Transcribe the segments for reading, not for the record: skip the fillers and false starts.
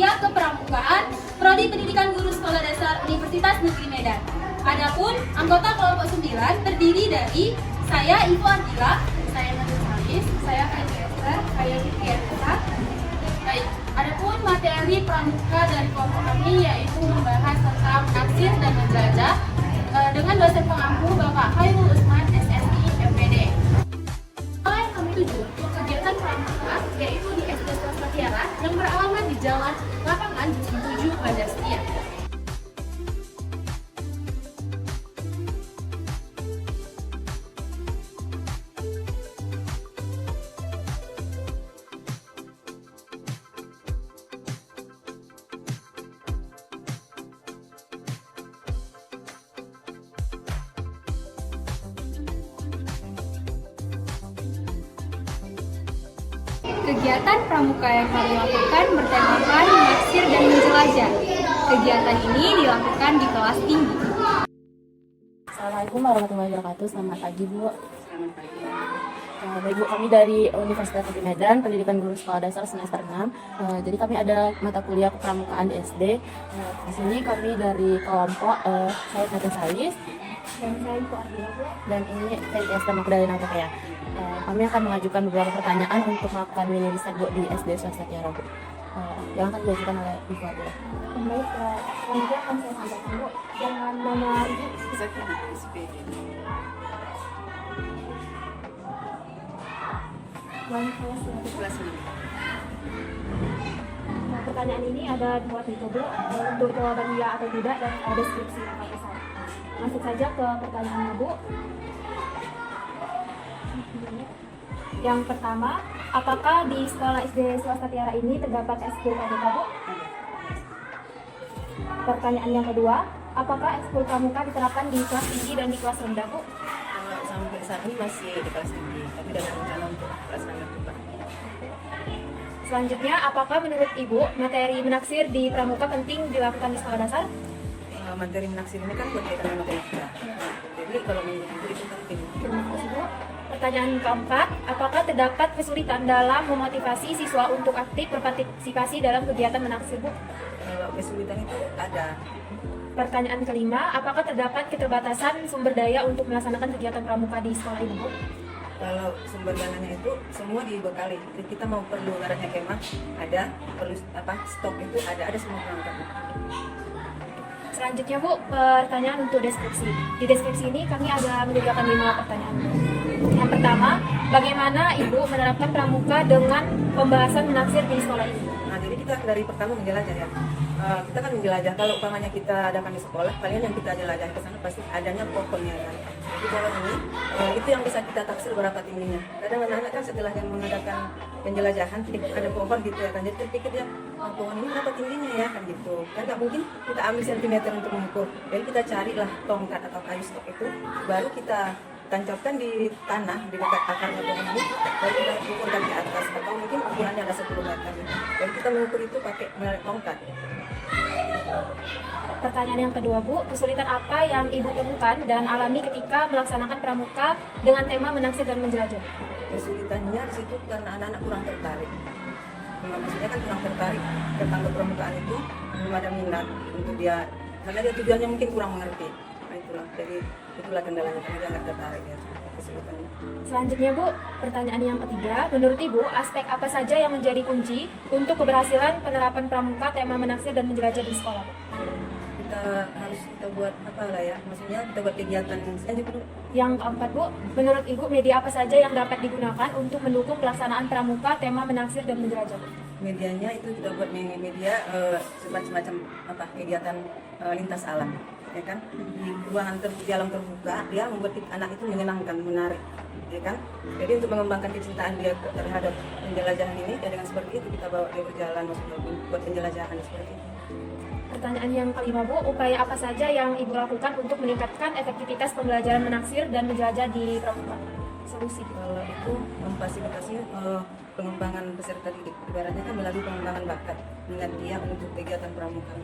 3 Kepramukaan, Prodi Pendidikan Guru Sekolah Dasar Universitas Negeri Medan. Adapun anggota kelompok 9 terdiri dari saya Ivo Ardila, saya Nadia Salis, saya Kak Esther, saya Fitriana. Baik, adapun materi pramuka dari kelompok kami yaitu membahas tentang naksir dan menjelajah dengan dosen pengampu Bapak Khairul Usman SSI MPD. Yang kami tuju untuk kegiatan pramuka yaitu di SD Swasta Tiara yang beralamat di Jalan Lapangan Dusun 7 Bandarsetia. Kegiatan pramuka yang kami lakukan bertemakan naksir dan menjelajah. Kegiatan ini dilakukan di kelas tinggi. Assalamualaikum warahmatullahi wabarakatuh. Selamat pagi, Bu. Selamat pagi. Baik, Bu, kami dari Universitas Negeri Medan, Pendidikan Guru Sekolah Dasar semester 6. Jadi kami ada mata kuliah kepramukaan di SD. Di sini kami dari kelompok saya Nadia Salis dan saya Ivo Ardila, Bu. Dan ini Esther Magdalena ya. Kami akan mengajukan beberapa pertanyaan untuk melakukan mini riset, Bu, di SD Swasta Tiara, Bu. Yang akan diajukan oleh Ivo Ardila. Baik, selanjutnya akan saya sampaikan, Bu. Dengan nama Ibu Kelas 6. Nah, pertanyaan ini ada 2 tipe, Bu, untuk jawaban ya atau tidak dan deskripsi yang akan saya. Masuk saja ke pertanyaannya, Bu. Yang pertama, apakah di sekolah SD Swasta Tiara ini terdapat ekskul pramuka, Bu? Pertanyaan yang kedua, apakah ekskul pramuka diterapkan di kelas tinggi dan di kelas rendah, Bu? Sampai saat ini masih di kelas tinggi, tapi dengan rencana untuk kelas rendah juga. Selanjutnya, apakah menurut Ibu materi menaksir di pramuka penting dilakukan di sekolah dasar? Materi menaksir ini kan berkaitan dengan materi kita. Jadi kalau menurut itu penting. Terima kasih, Bu. Pertanyaan keempat, apakah terdapat kesulitan dalam memotivasi siswa untuk aktif berpartisipasi dalam kegiatan menaksir, Bu? Kesulitan itu ada. Pertanyaan kelima, apakah terdapat keterbatasan sumber daya untuk melaksanakan kegiatan pramuka di sekolah ini, Bu? Kalau sumber dananya itu semua dibekali. Jadi kita mau perlu ibaratnya kemah ada, perlu stok itu ada semua perangkat. Selanjutnya, Bu, pertanyaan untuk deskripsi. Di deskripsi ini kami ada menyediakan 5 pertanyaan. Yang pertama, bagaimana Ibu menerapkan pramuka dengan pembahasan menaksir di sekolah ini? Nah, jadi kita dari pertama menjelajah ya. Kita kan menjelajah, kalau umpamanya kita adakan di sekolah, kalian yang kita jelajah ke sana pasti adanya pokoknya kan. Jadi kalau ini, itu yang bisa kita taksir berapa tingginya. Kadang anak-anak kan setelah yang mengadakan penjelajahan, ada pohon gitu ya kan, jadi terpikir ya, pohon ini berapa tingginya ya kan gitu. Kan nggak mungkin kita ambil sentimeter untuk mengukur. Jadi kita carilah tongkat atau kayu stok itu, baru kita tancapkan di tanah di dekat akarnya pohon ini, baru kita ukur dari atas atau mungkin ukurannya ada 10 meter. Jadi kita mengukur itu pakai tongkat. Pertanyaan yang kedua, Bu, kesulitan apa yang Ibu temukan dan alami ketika melaksanakan pramuka dengan tema menaksir dan menjelajah? Kesulitannya di situ karena anak-anak kurang tertarik. Maksudnya kan kurang tertarik tentang kepramukaan itu, belum ada minat untuk dia, karena dia tujuannya mungkin kurang mengerti. Nah itulah, jadi itulah kendalanya, karena dia nggak tertarik ya, kesulitannya. Selanjutnya, Bu, pertanyaan yang ketiga, menurut Ibu aspek apa saja yang menjadi kunci untuk keberhasilan penerapan pramuka tema menaksir dan menjelajah di sekolah, Bu? Kita buat apa lah ya, maksudnya kita buat kegiatan dulu. Yang keempat, Bu, menurut Ibu media apa saja yang dapat digunakan untuk mendukung pelaksanaan pramuka tema menaksir dan menjelajah, Bu? Medianya itu kita buat media semacam kegiatan lintas alam, ya kan, di ruangan di alam terbuka, dia membuat anak itu menyenangkan, menarik, ya kan. Jadi untuk mengembangkan kecintaan dia terhadap penjelajahan ini, ya dengan seperti itu kita bawa dia berjalan, maksudnya buat penjelajahan seperti itu. Pertanyaan yang kelima, Bu, upaya apa saja yang Ibu lakukan untuk meningkatkan efektivitas pembelajaran menaksir dan menjelajah di pramuka? Solusi. Kalau itu memfasilitasi pengembangan peserta didik, ibaratnya kan melalui pengembangan bakat minat dia untuk kegiatan pramuka.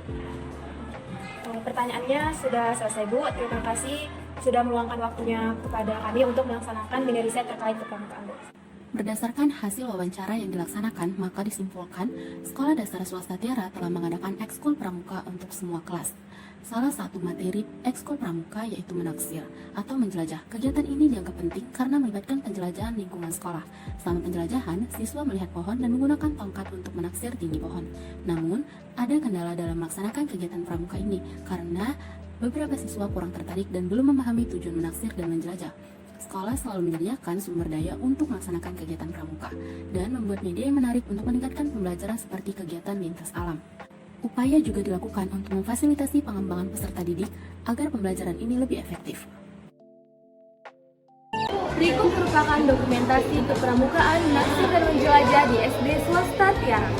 Pertanyaannya sudah selesai, Bu. Terima kasih sudah meluangkan waktunya kepada kami untuk melaksanakan mini riset terkait kepramukaan, Bu. Berdasarkan hasil wawancara yang dilaksanakan, maka disimpulkan Sekolah Dasar Swasta Tiara telah mengadakan ekskul pramuka untuk semua kelas. Salah satu materi ekskul pramuka yaitu menaksir atau menjelajah. Kegiatan ini dianggap penting karena melibatkan penjelajahan lingkungan sekolah. Selama penjelajahan, siswa melihat pohon dan menggunakan tongkat untuk menaksir tinggi pohon. Namun, ada kendala dalam melaksanakan kegiatan pramuka ini karena beberapa siswa kurang tertarik dan belum memahami tujuan menaksir dan menjelajah. Sekolah selalu menyediakan sumber daya untuk melaksanakan kegiatan pramuka dan membuat media yang menarik untuk meningkatkan pembelajaran seperti kegiatan lintas alam. Upaya juga dilakukan untuk memfasilitasi pengembangan peserta didik agar pembelajaran ini lebih efektif. Berikut merupakan dokumentasi kepramukaan menaksir dan menjelajah di SD Swasta Tiara.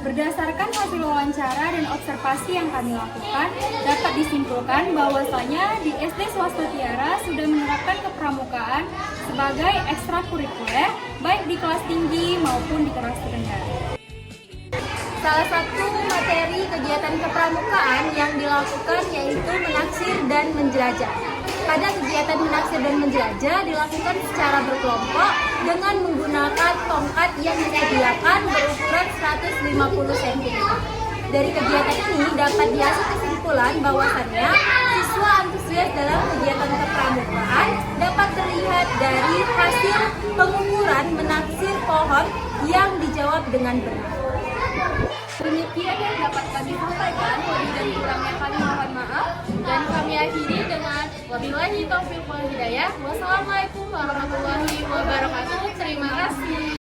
Berdasarkan hasil wawancara dan observasi yang kami lakukan, dapat disimpulkan bahwasanya di SD Swasta Tiara sudah menerapkan kepramukaan sebagai ekstrakurikuler baik di kelas tinggi maupun di kelas rendah. Salah satu materi kegiatan kepramukaan yang dilakukan yaitu menaksir dan menjelajah. Pada kegiatan menaksir dan menjelajah dilakukan secara berkelompok dengan menggunakan tongkat yang disediakan berukuran 150 cm. Dari kegiatan ini dapat dihasil kesimpulan bahwasannya siswa antusias dalam kegiatan kepramukaan dapat terlihat dari hasil pengukuran menaksir pohon yang dijawab dengan benar. Demikian yang dapat kami sampaikan, lebih dan kurangnya kami mohon maaf, dan kami akhiri dengan wabillahi taufiq wal hidayah. Wassalamualaikum warahmatullahi wabarakatuh. Terima kasih.